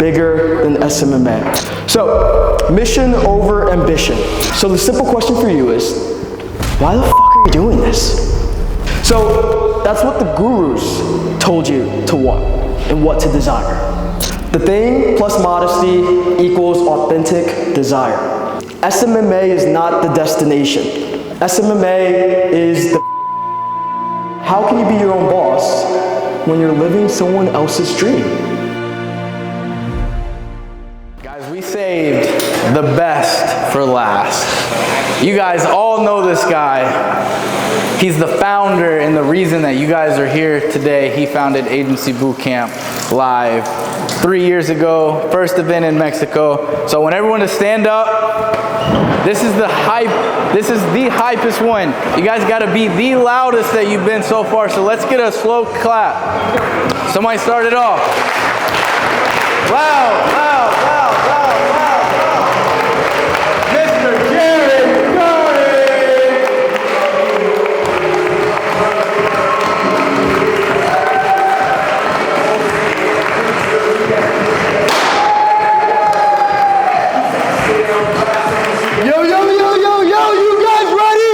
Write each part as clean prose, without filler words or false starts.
bigger than SMMA. So, mission over ambition. So the simple question for you is, why the f are you doing this? So that's what the gurus told you to want and what to desire. The thing plus modesty equals authentic desire. SMMA is not the destination. SMMA is the How can you be your own boss when you're living someone else's dream? Guys, we saved the best for last. You guys all know this guy. He's the founder and the reason that you guys are here today. He founded Agency Bootcamp Live 3 years ago, first event in Mexico. So I want everyone to stand up. This is the hype. This is the hypest one. You guys gotta be the loudest that you've been so far. So let's get a slow clap. Somebody start it off. Loud, loud, loud, loud, loud, loud. Mr. Jared Curry. Yo, yo, yo, yo, yo, you guys ready?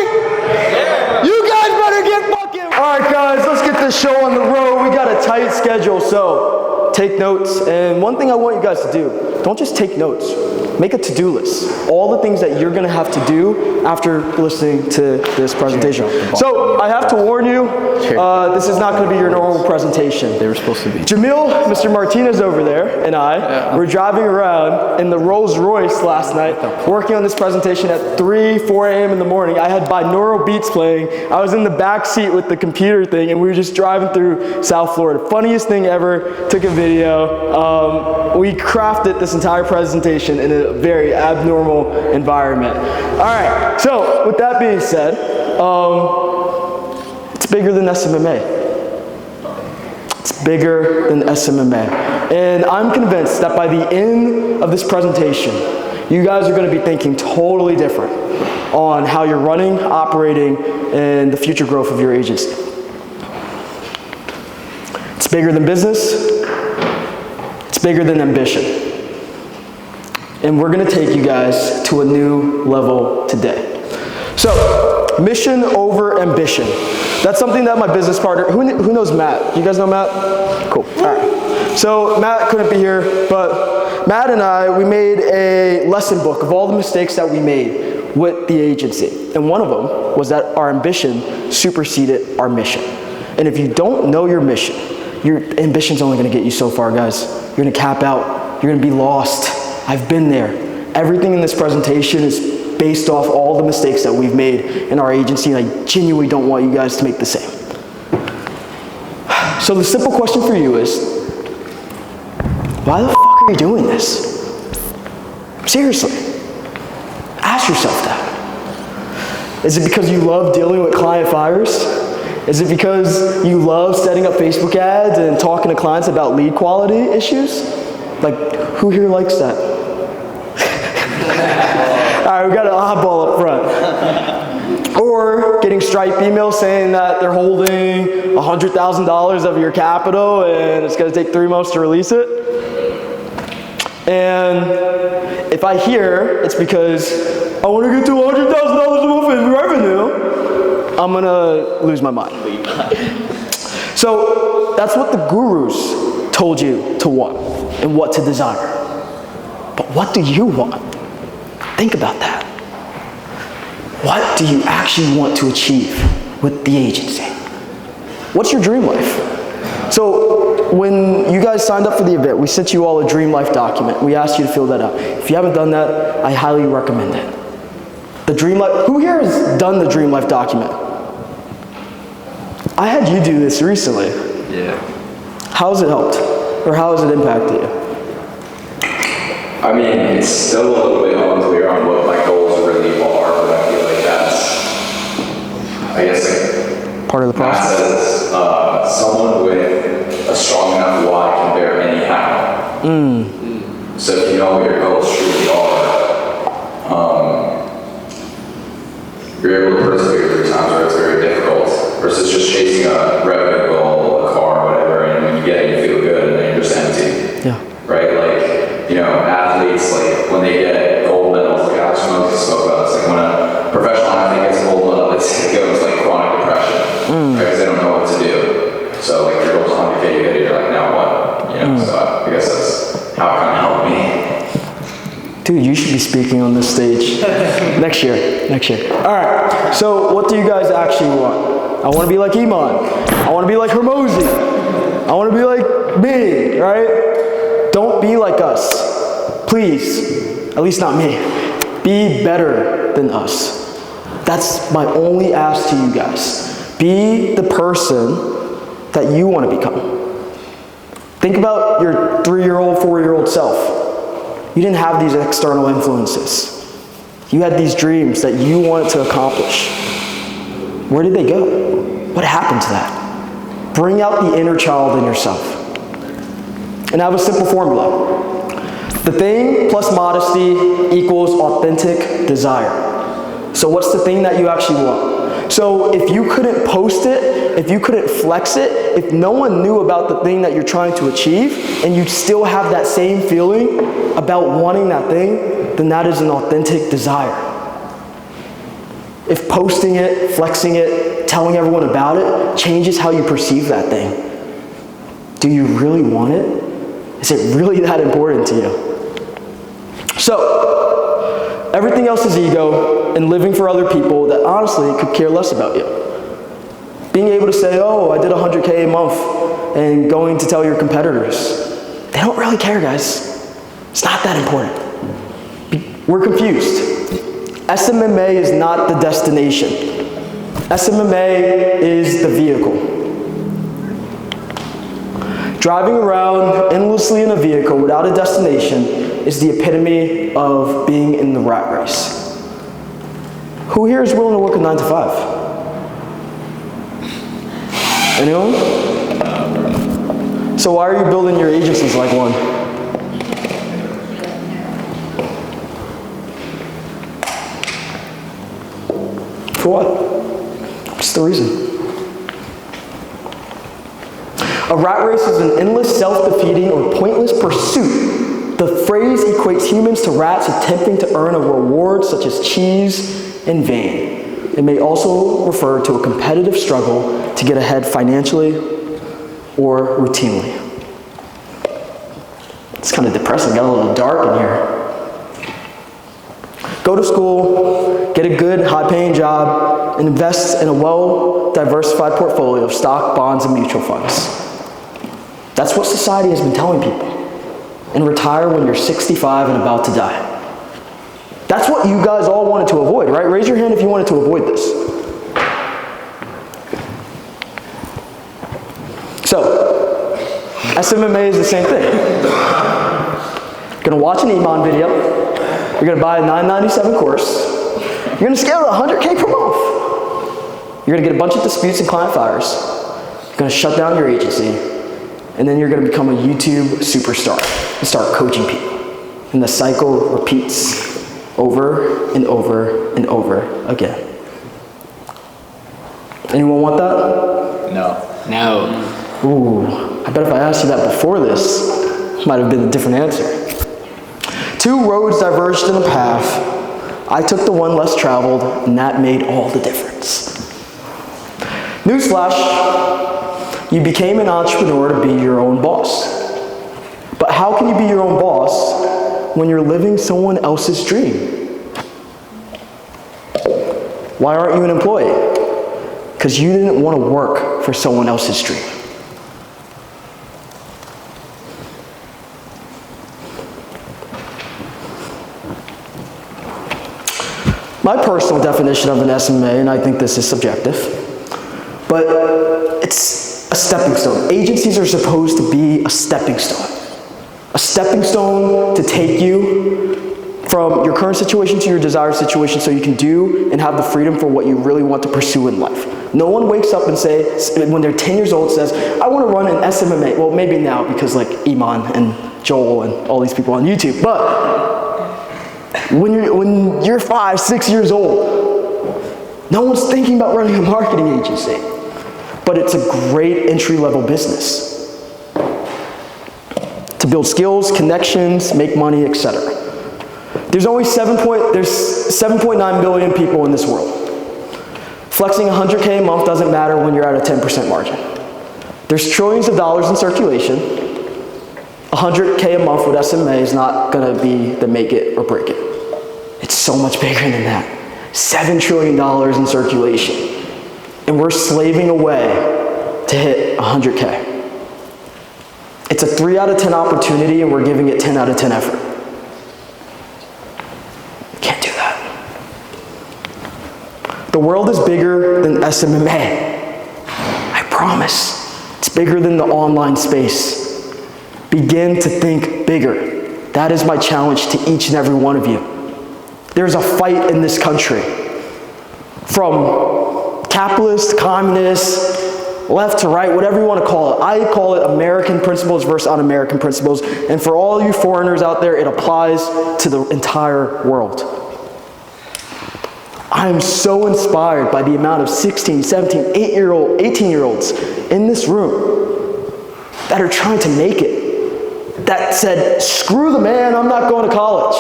Yeah. You guys better get fucking. All right, guys, let's get this show on the road. We got a tight schedule, so take notes. And one thing I want you guys to do, don't just take notes. Make a to-do list. All the things that you're gonna have to do after listening to this presentation. So I have to warn you, this is not gonna be your normal presentation. They were supposed to be. Jamil, Mr. Martinez over there, and I were driving around in the Rolls Royce last night, working on this presentation at 3, 4 a.m. in the morning. I had binaural beats playing. I was in the back seat with the computer thing, and we were just driving through South Florida. Funniest thing ever, took a video. We crafted this entire presentation in a very abnormal environment. All right, so with that being said, it's bigger than SMMA. It's bigger than SMMA. And I'm convinced that by the end of this presentation, you guys are gonna be thinking totally different on how you're running, operating, and the future growth of your agency. It's bigger than business. It's bigger than ambition. And we're gonna take you guys to a new level today. So, mission over ambition. That's something that my business partner, who knows Matt? You guys know Matt? Cool, all right. So Matt couldn't be here, but Matt and I, we made a lesson book of all the mistakes that we made with the agency. And one of them was that our ambition superseded our mission. And if you don't know your mission, your ambition's only gonna get you so far, guys. You're gonna cap out, you're gonna be lost. I've been there. Everything in this presentation is based off all the mistakes that we've made in our agency, and I genuinely don't want you guys to make the same. So the simple question for you is, why the f are you doing this? Seriously, ask yourself that. Is it because you love dealing with client fires? Is it because you love setting up Facebook ads and talking to clients about lead quality issues? Like, who here likes that? All right, we got an oddball up front. Or getting Stripe emails saying that they're holding $100,000 of your capital and it's gonna take 3 months to release it. And if I hear it's because I wanna get to $100,000 a month in revenue, I'm gonna lose my mind. So that's what the gurus told you to want and what to desire. But what do you want? Think about that. What do you actually want to achieve with the agency? What's your dream life? So when you guys signed up for the event, we sent you all a dream life document. We asked you to fill that out. If you haven't done that, I highly recommend it. The dream life, who here has done the dream life document? I had you do this recently. Yeah. How has it helped? Or how has it impacted you? I mean, it's still a little bit unclear on what my goals really are, but I feel like that's, I guess, part of the Matt process. says, someone with a strong enough why can bear any how. So if you know what your goals truly are, you're able to persevere through times where it's very difficult, versus just chasing a revenue goal, a car, whatever, and when you get it, you feel good, and then you're just empty. Yeah. Right? Like, okay, you hit it, you're like, now what? You know, so I guess that's how it kind of helped me. Dude, you should be speaking on this stage next year. All right, so what do you guys actually want? I want to be like Iman. I want to be like Hormozi. I want to be like me, right? Don't be like us. Please, at least not me. Be better than us. That's my only ask to you guys. Be the person that you want to become. Think about your 3-year-old, 4-year-old self. You didn't have these external influences. You had these dreams that you wanted to accomplish. Where did they go? What happened to that? Bring out the inner child in yourself. And I have a simple formula. The thing plus modesty equals authentic desire. So what's the thing that you actually want? So if you couldn't post it, if you couldn't flex it, if no one knew about the thing that you're trying to achieve, and you still have that same feeling about wanting that thing, then that is an authentic desire. If posting it, flexing it, telling everyone about it changes how you perceive that thing, do you really want it? Is it really that important to you? So, everything else is ego and living for other people that honestly could care less about you. Being able to say, oh, I did 100K a month, and going to tell your competitors, they don't really care, guys. It's not that important. We're confused. SMMA is not the destination. SMMA is the vehicle. Driving around endlessly in a vehicle without a destination is the epitome of being in the rat race. Who here is willing to work a 9 to 5? Anyone? So why are you building your agencies like one? For what? What's the reason? A rat race is an endless, self-defeating, or pointless pursuit. The phrase equates humans to rats attempting to earn a reward such as cheese in vain. It may also refer to a competitive struggle to get ahead financially or routinely. It's kind of depressing, got a little dark in here. Go to school, get a good, high-paying job, and invest in a well-diversified portfolio of stock, bonds, and mutual funds. That's what society has been telling people. And retire when you're 65 and about to die. That's what you guys all wanted to avoid, right? Raise your hand if you wanted to avoid this. So, SMMA is the same thing. You're gonna watch an Iman video. You're gonna buy a $9.97 course. You're gonna scale to 100K per month. You're gonna get a bunch of disputes and client fires. You're gonna shut down your agency. And then you're gonna become a YouTube superstar and start coaching people. And the cycle repeats over and over and over again. Anyone want that? No. Ooh, I bet if I asked you that before this, it might have been a different answer. 2 roads diverged in a path. I took the one less traveled, and that made all the difference. Newsflash, you became an entrepreneur to be your own boss. But how can you be your own boss when you're living someone else's dream? Why aren't you an employee? Because you didn't want to work for someone else's dream. My personal definition of an SMA, and I think this is subjective, but it's a stepping stone. Agencies are supposed to be a stepping stone. A stepping stone to take you from your current situation to your desired situation so you can do and have the freedom for what you really want to pursue in life. No one wakes up and says, when they're 10 years old, says, I want to run an SMMA. Well, maybe now because like Iman and Joel and all these people on YouTube, but when you're 5, 6 years old, no one's thinking about running a marketing agency. But it's a great entry-level business to build skills, connections, make money, etc. There's only 7.9 billion people in this world. Flexing 100K a month doesn't matter when you're at a 10% margin. There's trillions of dollars in circulation. 100K a month with SMA is not gonna be the make it or break it. It's so much bigger than that. $7 trillion in circulation. And we're slaving away to hit 100K. It's a 3 out of 10 opportunity and we're giving it 10 out of 10 effort. Can't do that. The world is bigger than SMMA. I promise. It's bigger than the online space. Begin to think bigger. That is my challenge to each and every one of you. There's a fight in this country. From capitalist, communist, left to right, whatever you want to call it. I call it American principles versus un-American principles. And for all you foreigners out there, it applies to the entire world. I am so inspired by the amount of 16, 17, 18-year-olds in this room that are trying to make it. That said, screw the man, I'm not going to college.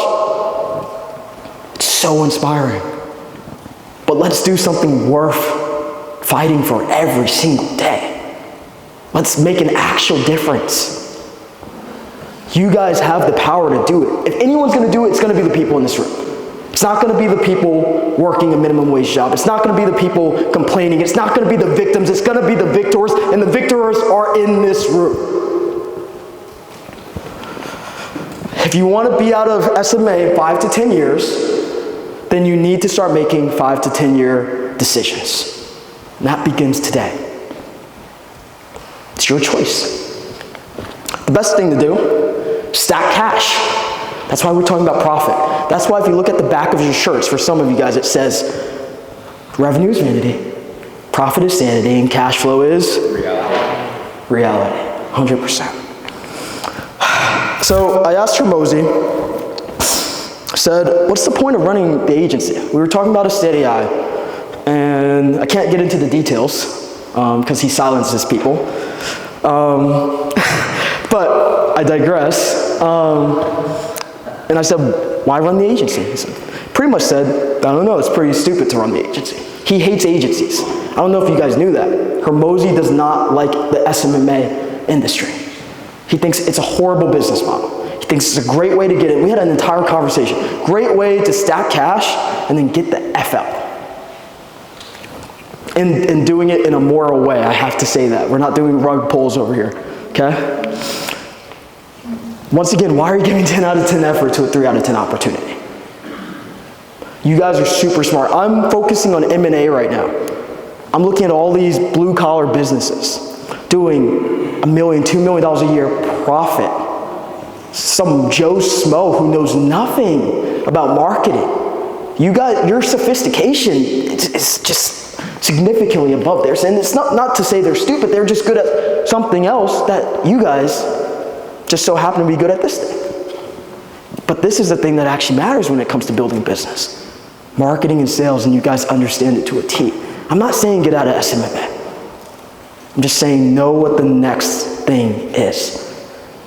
It's so inspiring. But let's do something worth fighting for every single day. Let's make an actual difference. You guys have the power to do it. If anyone's going to do it, it's going to be the people in this room. It's not going to be the people working a minimum wage job. It's not going to be the people complaining. It's not going to be the victims. It's going to be the victors, and the victors are in this room. If you want to be out of SMA in 5 to 10 years, then you need to start making 5 to 10 year decisions. And that begins today. It's your choice. The best thing to do, stack cash. That's why we're talking about profit. That's why if you look at the back of your shirts, for some of you guys, it says, revenue is vanity, profit is sanity, and cash flow is reality. 100%. So I asked Hormozi, I said, what's the point of running the agency? We were talking about a steady eye, and I can't get into the details because he silences people. But I digress. And I said, why run the agency? He said, pretty much said, I don't know, it's pretty stupid to run the agency. He hates agencies. I don't know if you guys knew that. Hormozi does not like the SMMA industry. He thinks it's a horrible business model. He thinks it's a great way to get in. We had an entire conversation. Great way to stack cash and then get the F out. And doing it in a moral way, I have to say that. We're not doing rug pulls over here, okay? Once again, why are you giving 10 out of 10 effort to a 3 out of 10 opportunity? You guys are super smart. I'm focusing on M&A right now. I'm looking at all these blue collar businesses doing $1 million, $2 million a year profit. Some Joe Smo who knows nothing about marketing. You guys, your sophistication is just significantly above theirs. And it's not to say they're stupid, they're just good at something else that you guys just so happen to be good at this thing. But this is the thing that actually matters when it comes to building a business. Marketing and sales, and you guys understand it to a T. I'm not saying get out of SMMA. I'm just saying know what the next thing is.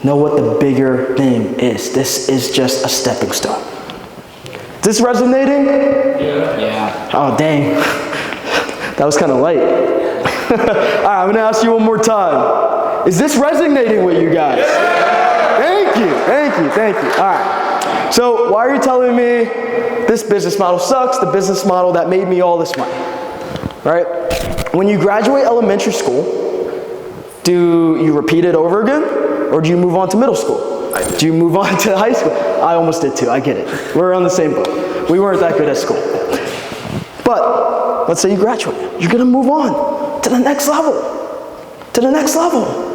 Know what the bigger thing is. This is just a stepping stone. Is this resonating? Yeah. Oh, dang. That was kind of light. All right, I'm going to ask you one more time. Is this resonating with you guys? Thank you, thank you, thank you. All right. So why are you telling me this business model sucks, the business model that made me all this money? Right? When you graduate elementary school, do you repeat it over again? Or do you move on to middle school? Do you move on to high school? I almost did too, I get it. We're on the same boat. We weren't that good at school. But let's say you graduate. You're gonna move on to the next level. To the next level.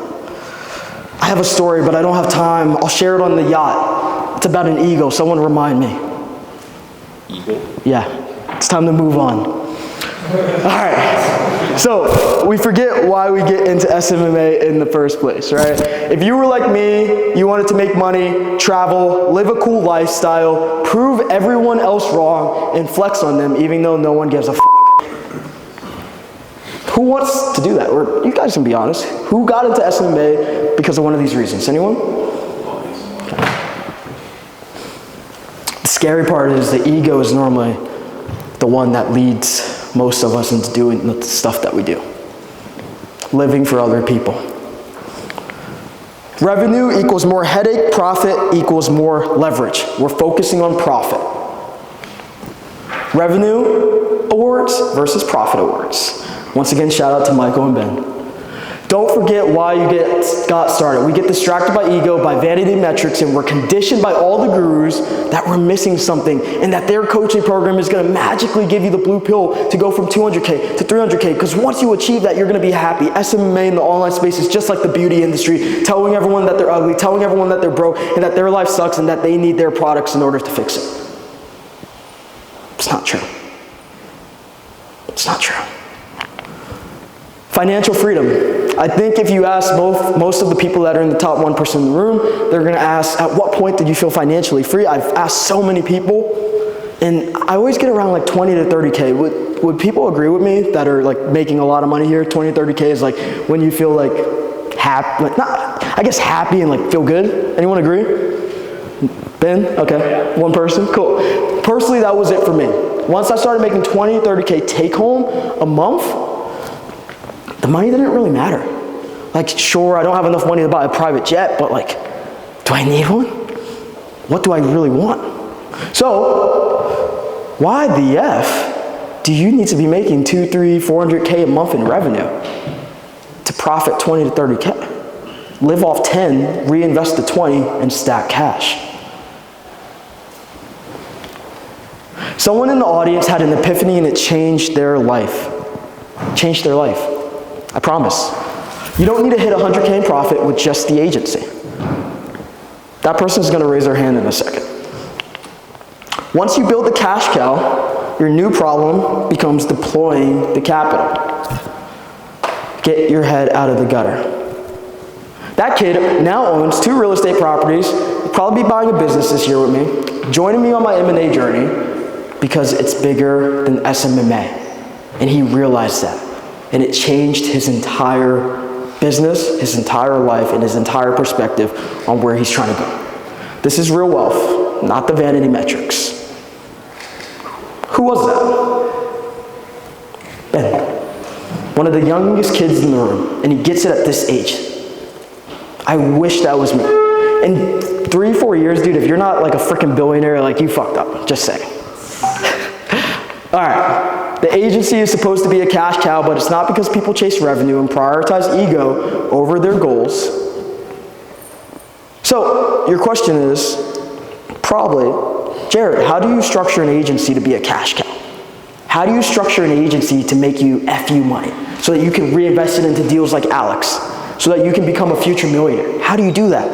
I have a story, but I don't have time. I'll share it on the yacht. It's about an eagle. Someone remind me. Eagle? Yeah, it's time to move on. All right, so we forget why we get into SMMA in the first place, right? If you were like me, you wanted to make money, travel, live a cool lifestyle, prove everyone else wrong, and flex on them even though no one gives a f***. Who wants to do that? Or you guys can be honest. Who got into SMMA because of one of these reasons? Anyone? Okay. The scary part is the ego is normally the one that leads most of us into doing the stuff that we do. Living for other people. Revenue equals more headache, profit equals more leverage. We're focusing on profit. Revenue awards versus profit awards. Once again, shout out to Michael and Ben. Don't forget why you got started. We get distracted by ego, by vanity metrics, and we're conditioned by all the gurus that we're missing something and that their coaching program is going to magically give you the blue pill to go from 200K to 300K, because once you achieve that, you're going to be happy. SMMA in the online space is just like the beauty industry, telling everyone that they're ugly, telling everyone that they're broke, and that their life sucks and that they need their products in order to fix it. It's not true. It's not true. Financial freedom. I think if you ask most of the people that are in the top 1% in the room, they're going to ask, at what point did you feel financially free? I've asked so many people, and I always get around like 20 to 30K. Would people agree with me that are like making a lot of money here? 20 to 30K is like when you feel like happy, like not, I guess happy and like feel good. Anyone agree? Ben? Okay, one person, cool. Personally, that was it for me. Once I started making 20, 30K take home a month, the money didn't really matter. Like, sure, I don't have enough money to buy a private jet, but like, do I need one? What do I really want? So, why the F do you need to be making 200, 300, 400K a month in revenue to profit 20 to 30K? Live off 10, reinvest the 20, and stack cash. Someone in the audience had an epiphany and it changed their life. Changed their life. I promise. You don't need to hit 100K in profit with just the agency. That person's going to raise their hand in a second. Once you build the cash cow, your new problem becomes deploying the capital. Get your head out of the gutter. That kid now owns 2 real estate properties. He'll probably be buying a business this year with me, joining me on my M&A journey because it's bigger than SMMA. And he realized that. And it changed his entire business, his entire life, and his entire perspective on where he's trying to go. This is real wealth, not the vanity metrics. Who was that? Ben. One of the youngest kids in the room, and he gets it at this age. I wish that was me. In 3-4 years, dude, if you're not like a freaking billionaire, like you fucked up, just saying. All right, the agency is supposed to be a cash cow, but it's not because people chase revenue and prioritize ego over their goals. So your question is probably, Jared, how do you structure an agency to be a cash cow? How do you structure an agency to make you FU money so that you can reinvest it into deals like Alex, so that you can become a future millionaire? How do you do that?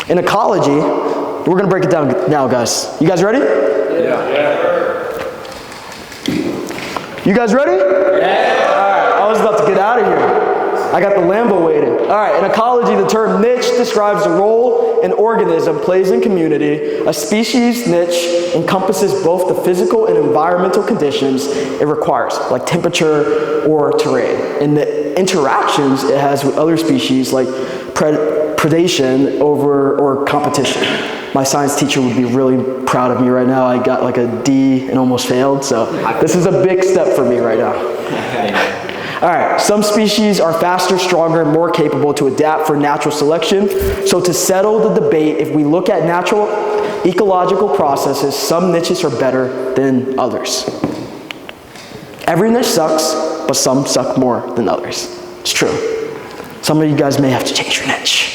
In ecology, we're gonna break it down now, guys. You guys ready? Yeah. You guys ready? Yeah. All right, I was about to get out of here. I got the Lambo waiting. All right, in ecology, the term niche describes the role an organism plays in community. A species niche encompasses both the physical and environmental conditions it requires, like temperature or terrain, and the interactions it has with other species, like predation over or competition. My science teacher would be really proud of me right now. I got like a D and almost failed, so this is a big step for me right now. All right, some species are faster, stronger, and more capable to adapt for natural selection. So to settle the debate, if we look at natural ecological processes, some niches are better than others. Every niche sucks, but some suck more than others. It's true. Some of you guys may have to change your niche.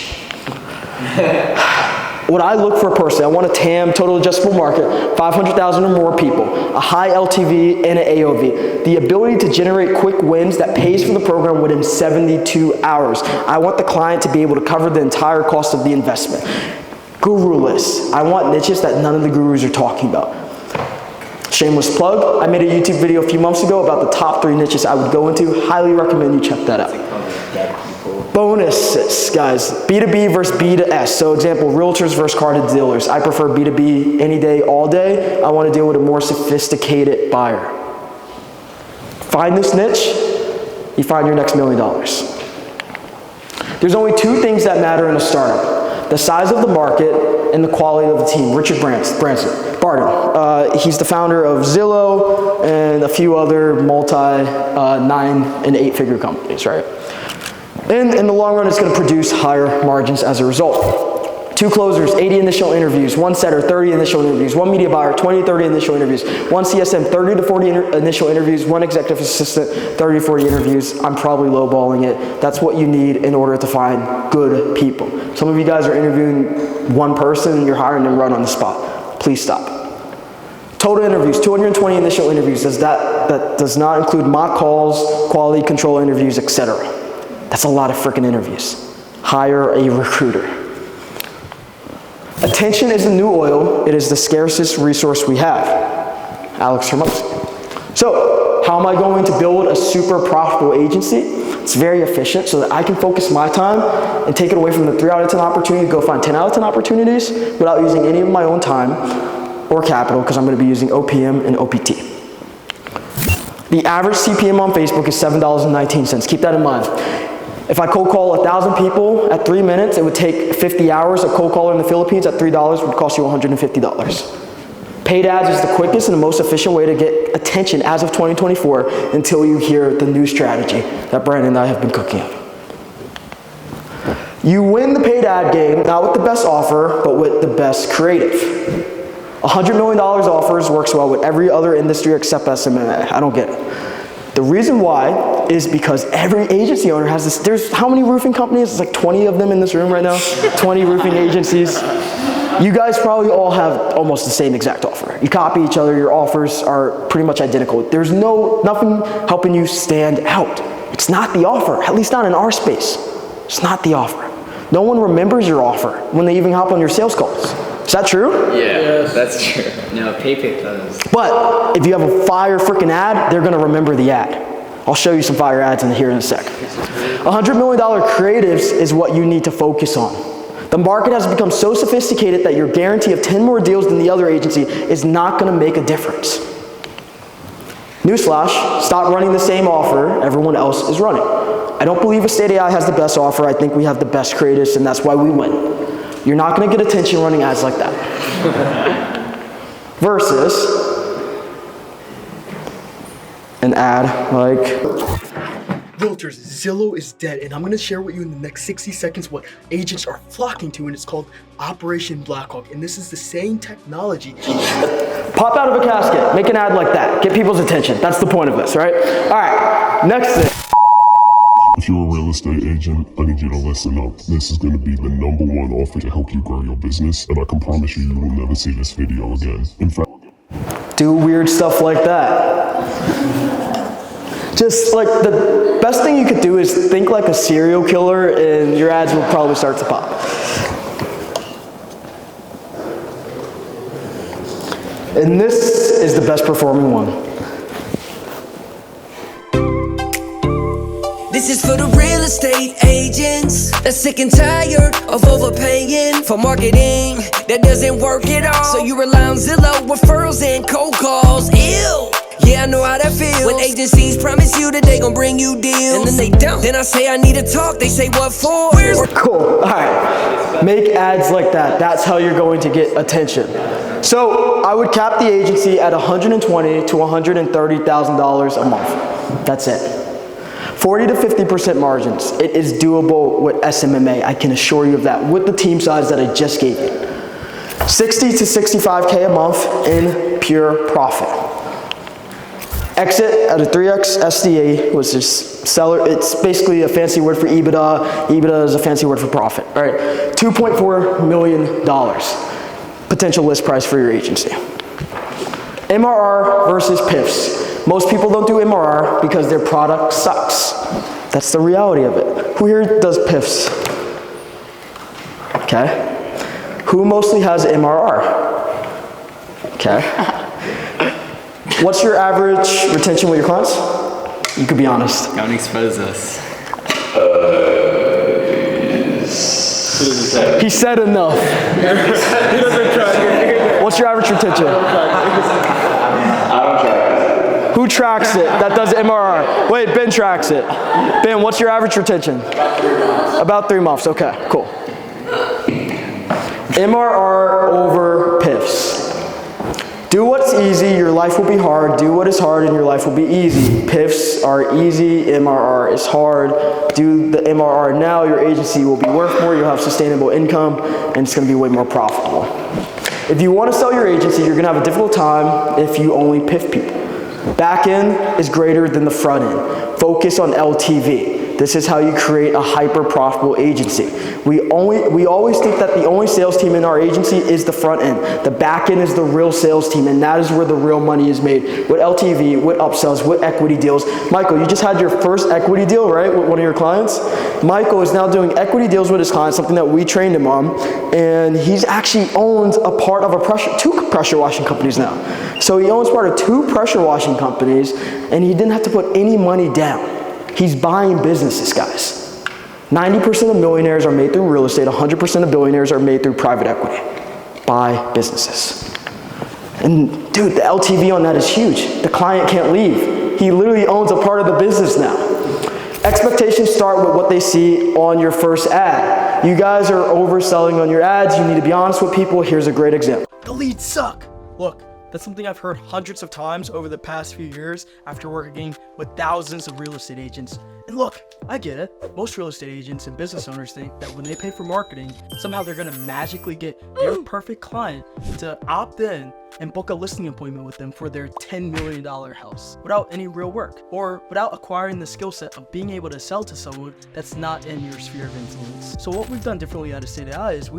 What I look for personally, I want a TAM, total addressable market, 500,000 or more people, a high LTV and an AOV, the ability to generate quick wins that pays for the program within 72 hours. I want the client to be able to cover the entire cost of the investment. Guru-less. I want niches that none of the gurus are talking about. Shameless plug, I made a YouTube video a few months ago about the top 3 niches I would go into. Highly recommend you check that out. Bonuses, guys. B2B versus B2S. So example, realtors versus car dealers. I prefer B2B any day, all day. I want to deal with a more sophisticated buyer. Find this niche, you find your next $1 million. There's only 2 things that matter in a startup: the size of the market and the quality of the team. Richard Barton. He's the founder of Zillow and a few other multi 9- and 8-figure companies, right? And in the long run, it's going to produce higher margins as a result. 2 closers, 80 initial interviews. 1 setter, 30 initial interviews. 1 media buyer, 20 to 30 initial interviews. 1 CSM, 30 to 40 initial interviews. 1 executive assistant, 30 to 40 interviews. I'm probably lowballing it. That's what you need in order to find good people. Some of you guys are interviewing 1 person and you're hiring them right on the spot. Please stop. Total interviews, 220 initial interviews. That does not include mock calls, quality control interviews, etc. That's a lot of freaking interviews. Hire a recruiter. Attention is the new oil. It is the scarcest resource we have. Alex Hormozi. So, how am I going to build a super profitable agency? It's very efficient so that I can focus my time and take it away from the 3 out of 10 opportunity to go find 10 out of 10 opportunities without using any of my own time or capital, because I'm going to be using OPM and OPT. The average CPM on Facebook is $7.19. Keep that in mind. If I cold call 1,000 people at 3 minutes, it would take 50 hours. A cold caller in the Philippines at $3 would cost you $150. Paid ads is the quickest and the most efficient way to get attention as of 2024 until you hear the new strategy that Brandon and I have been cooking up. You win the paid ad game, not with the best offer, but with the best creative. $100 million offers works well with every other industry except SMMA. I don't get it. The reason why is because every agency owner has this. There's how many roofing companies? There's like 20 of them in this room right now. 20 roofing agencies. You guys probably all have almost the same exact offer. You copy each other. Your offers are pretty much identical. There's nothing helping you stand out. It's not the offer, at least not in our space. It's not the offer. No one remembers your offer when they even hop on your sales calls. Is that true? Yeah, that's true. No, PayPay does. But if you have a fire freaking ad, they're going to remember the ad. I'll show you some fire ads here in a sec. $100 million creatives is what you need to focus on. The market has become so sophisticated that your guarantee of 10 more deals than the other agency is not going to make a difference. Newsflash, stop running the same offer everyone else is running. I don't believe Estate AI has the best offer. I think we have the best creatives, and that's why we win. You're not going to get attention running ads like that. Versus an ad like... Realtors, Zillow is dead, and I'm going to share with you in the next 60 seconds what agents are flocking to, and it's called Operation Blackhawk, and this is the same technology. Pop out of a casket, make an ad like that, get people's attention. That's the point of this, right? All right, next thing. If you're a real estate agent, I need you to listen up. This is going to be the #1 offer to help you grow your business, and I can promise you, you will never see this video again. In fact, do weird stuff like that. Just like the best thing you could do is think like a serial killer, and your ads will probably start to pop. And this is the best performing one. This is for the real estate agents that's sick and tired of overpaying for marketing that doesn't work at all. So you rely on Zillow, referrals, and cold calls. Ew. Yeah, I know how that feels. When agencies promise you that they gon' bring you deals, and then they don't. Then I say I need to talk, they say what for? Cool, all right. Make ads like that. That's how you're going to get attention. So I would cap the agency at $120,000 to $130,000 a month. That's it. 40 to 50% margins. It is doable with SMMA. I can assure you of that with the team size that I just gave you. 60 to 65K a month in pure profit. Exit at a 3x SDA was just seller. It's basically a fancy word for EBITDA. EBITDA is a fancy word for profit. All right, $2.4 million potential list price for your agency. MRR versus PIFs. Most people don't do MRR because their product sucks. That's the reality of it. Who here does PIFs? Okay. Who mostly has MRR? Okay. What's your average retention with your clients? You could be honest. Don't expose us. He said enough. What's your average retention? I don't track. Who tracks it? That does MRR. Wait, Ben tracks it. Ben, what's your average retention? About 3 months. Okay, cool. MRR over PIFs. Do what's easy, your life will be hard. Do what is hard and your life will be easy. PIFs are easy, MRR is hard. Do the MRR now, your agency will be worth more, you'll have sustainable income, and it's gonna be way more profitable. If you wanna sell your agency, you're gonna have a difficult time if you only PIF people. Back end is greater than the front end. Focus on LTV. This is how you create a hyper profitable agency. We always think that the only sales team in our agency is the front end. The back end is the real sales team, and that is where the real money is made. With LTV, with upsells, with equity deals. Michael, you just had your first equity deal, right, with one of your clients? Michael is now doing equity deals with his clients, something that we trained him on, and he's actually owns a part of two pressure washing companies now. So he owns part of 2 pressure washing companies, and he didn't have to put any money down. He's buying businesses, guys. 90% of millionaires are made through real estate, 100% of billionaires are made through private equity. Buy businesses. And dude, the LTV on that is huge. The client can't leave. He literally owns a part of the business now. Expectations start with what they see on your first ad. You guys are overselling on your ads. You need to be honest with people. Here's a great example. The leads suck. Look, that's something I've heard hundreds of times over the past few years after working with thousands of real estate agents. And look, I get it. Most real estate agents and business owners think that when they pay for marketing, somehow they're gonna magically get their perfect client to opt in and book a listing appointment with them for their $10 million house without any real work, or without acquiring the skill set of being able to sell to someone that's not in your sphere of influence. So what we've done differently at Estate AI is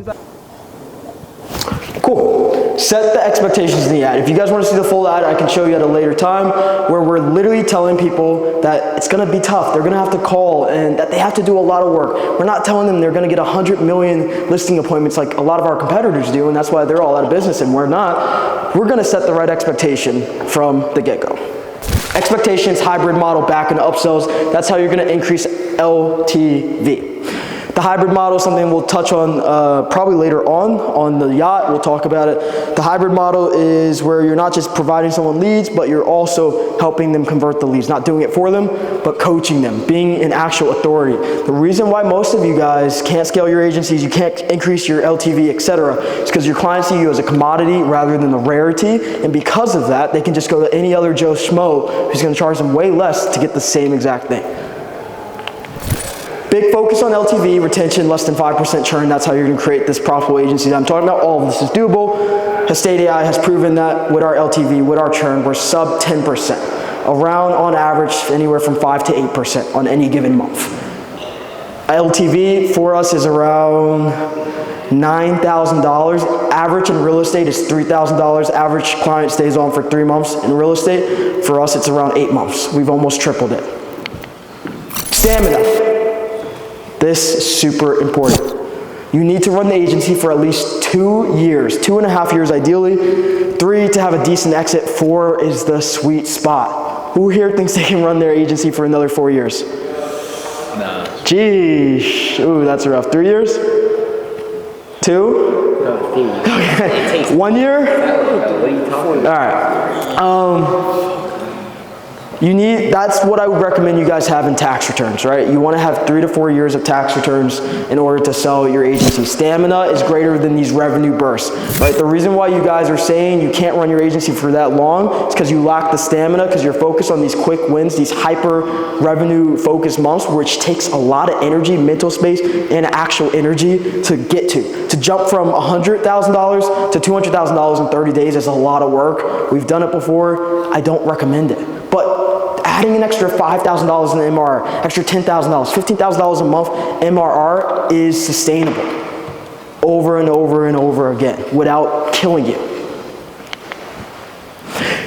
Cool. Set the expectations in the ad. If you guys want to see the full ad, I can show you at a later time, where we're literally telling people that it's going to be tough. They're going to have to call and that they have to do a lot of work. We're not telling them they're going to get 100 million listing appointments like a lot of our competitors do, and that's why they're all out of business and we're not. We're going to set the right expectation from the get-go. Expectations, hybrid model, back and upsells. That's how you're going to increase LTV. The hybrid model is something we'll touch on probably later on the yacht. We'll talk about it. The hybrid model is where you're not just providing someone leads, but you're also helping them convert the leads. Not doing it for them, but coaching them, being an actual authority. The reason why most of you guys can't scale your agencies, you can't increase your LTV, etc., is because your clients see you as a commodity rather than a rarity. And because of that, they can just go to any other Joe Schmo who's going to charge them way less to get the same exact thing. Big focus on LTV, retention, less than 5% churn. That's how you're going to create this profitable agency. I'm talking about all of this is doable. Estate AI has proven that with our LTV, with our churn, we're sub 10%. Around, on average, anywhere from 5 to 8% on any given month. LTV for us is around $9,000. Average in real estate is $3,000. Average client stays on for 3 months in real estate. For us, it's around 8 months. We've almost tripled it. Stamina. This is super important. You need to run the agency for at least 2 years, 2.5 years ideally. 3 to have a decent exit. 4 is the sweet spot. Who here thinks they can run their agency for another 4 years? No. Geesh. Ooh, that's rough. 3 years? 2? No, 3 years. Okay. 1 year? What are you talking about? All right. That's what I would recommend you guys have in tax returns, right? You want to have 3 to 4 years of tax returns in order to sell your agency. Stamina is greater than these revenue bursts, right? The reason why you guys are saying you can't run your agency for that long is because you lack the stamina, because you're focused on these quick wins, these hyper revenue focused months, which takes a lot of energy, mental space, and actual energy to get to. To jump from $100,000 to $200,000 in 30 days is a lot of work. We've done it before. I don't recommend it. But adding an extra $5,000 in the MRR, extra $10,000, $15,000 a month MRR is sustainable over and over and over again without killing you.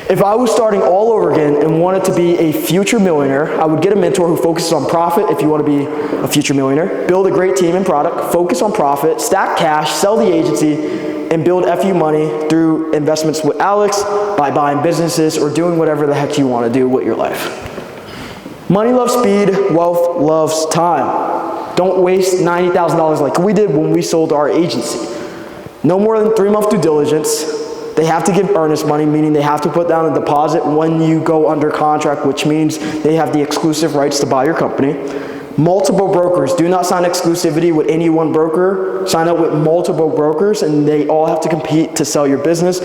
If I was starting all over again and wanted to be a future millionaire, I would get a mentor who focuses on profit if you want to be a future millionaire, build a great team and product, focus on profit, stack cash, sell the agency, and build FU money through investments with Alex, by buying businesses, or doing whatever the heck you want to do with your life. Money loves speed, wealth loves time. Don't waste $90,000 like we did when we sold our agency. No more than 3-month due diligence. They have to give earnest money, meaning they have to put down a deposit when you go under contract, which means they have the exclusive rights to buy your company. Multiple brokers. Do not sign exclusivity with any one broker. Sign up with multiple brokers, and they all have to compete to sell your business.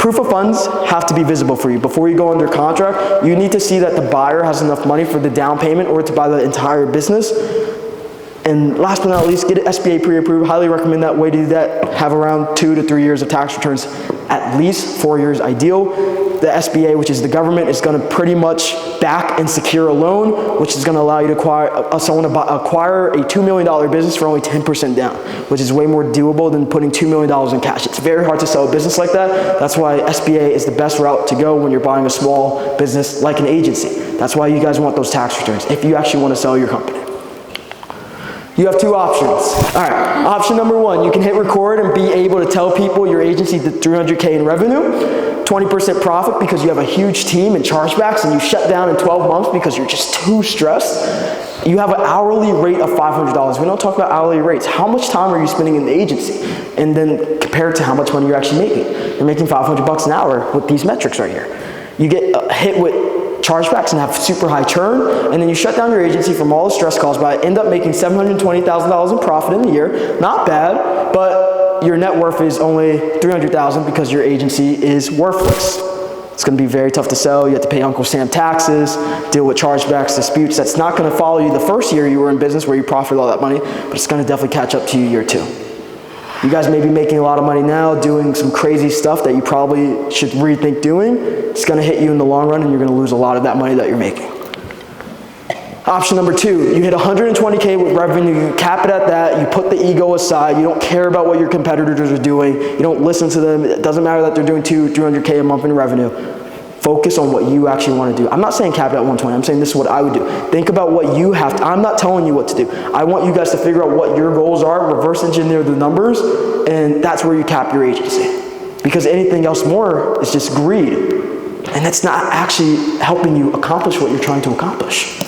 Proof of funds have to be visible for you. Before you go under contract, you need to see that the buyer has enough money for the down payment or to buy the entire business. And last but not least, get it SBA pre-approved. Highly recommend that. Way to do that, have around 2 to 3 years of tax returns, at least 4 years ideal. The SBA, which is the government, is going to pretty much back and secure a loan, which is going to allow you to acquire a $2 million business for only 10% down, which is way more doable than putting $2 million in cash. It's very hard to sell a business like that. That's why SBA is the best route to go when you're buying a small business like an agency. That's why you guys want those tax returns, if you actually want to sell your company. You have 2 options. All right, option number 1, you can hit record and be able to tell people your agency did $300K in revenue, 20% profit because you have a huge team and chargebacks and you shut down in 12 months because you're just too stressed. You have an hourly rate of $500. We don't talk about hourly rates. How much time are you spending in the agency? And then compare it to how much money you're actually making. You're making $500 an hour with these metrics right here. You get hit with chargebacks and have super high churn, and then you shut down your agency from all the stress calls, but end up making $720,000 in profit in the year. Not bad, but your net worth is only $300,000 because your agency is worthless. It's going to be very tough to sell. You have to pay Uncle Sam taxes, deal with chargebacks, disputes. That's not going to follow you the first year you were in business where you profited all that money, but it's going to definitely catch up to you year 2. You guys may be making a lot of money now, doing some crazy stuff that you probably should rethink doing. It's gonna hit you in the long run and you're gonna lose a lot of that money that you're making. Option number 2, you hit 120K with revenue, you cap it at that, you put the ego aside, you don't care about what your competitors are doing, you don't listen to them, it doesn't matter that they're doing 200-300K a month in revenue. Focus on what you actually want to do. I'm not saying cap it at 120, I'm saying this is what I would do. Think about what you have to, I'm not telling you what to do. I want you guys to figure out what your goals are, reverse engineer the numbers, and that's where you cap your agency. Because anything else more is just greed. And that's not actually helping you accomplish what you're trying to accomplish.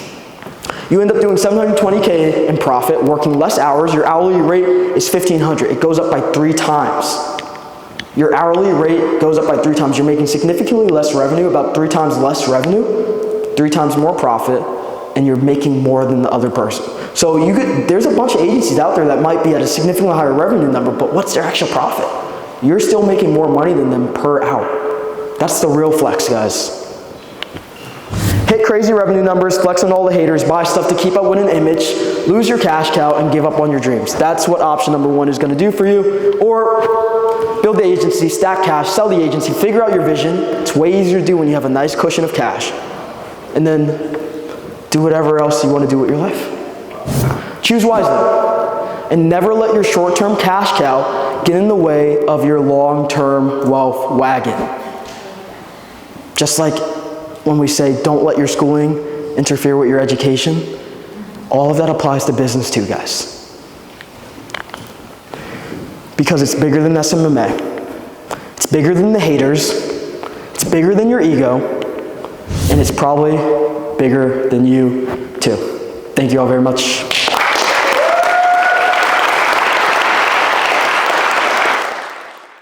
You end up doing $720K in profit, working less hours. Your hourly rate is $1,500. It goes up by 3 times. Your hourly rate goes up by 3 times. You're making significantly less revenue, about 3 times less revenue, 3 times more profit, and you're making more than the other person. So there's a bunch of agencies out there that might be at a significantly higher revenue number, but what's their actual profit? You're still making more money than them per hour. That's the real flex, guys. Hit crazy revenue numbers, flex on all the haters, buy stuff to keep up with an image, lose your cash cow, and give up on your dreams. That's what option number 1 is going to do for you. Or build the agency, stack cash, sell the agency, figure out your vision. It's way easier to do when you have a nice cushion of cash. And then do whatever else you want to do with your life. Choose wisely. And never let your short-term cash cow get in the way of your long-term wealth wagon. Just like when we say don't let your schooling interfere with your education, all of that applies to business too, guys. Because it's bigger than SMMA. It's bigger than the haters. It's bigger than your ego. And it's probably bigger than you too. Thank you all very much.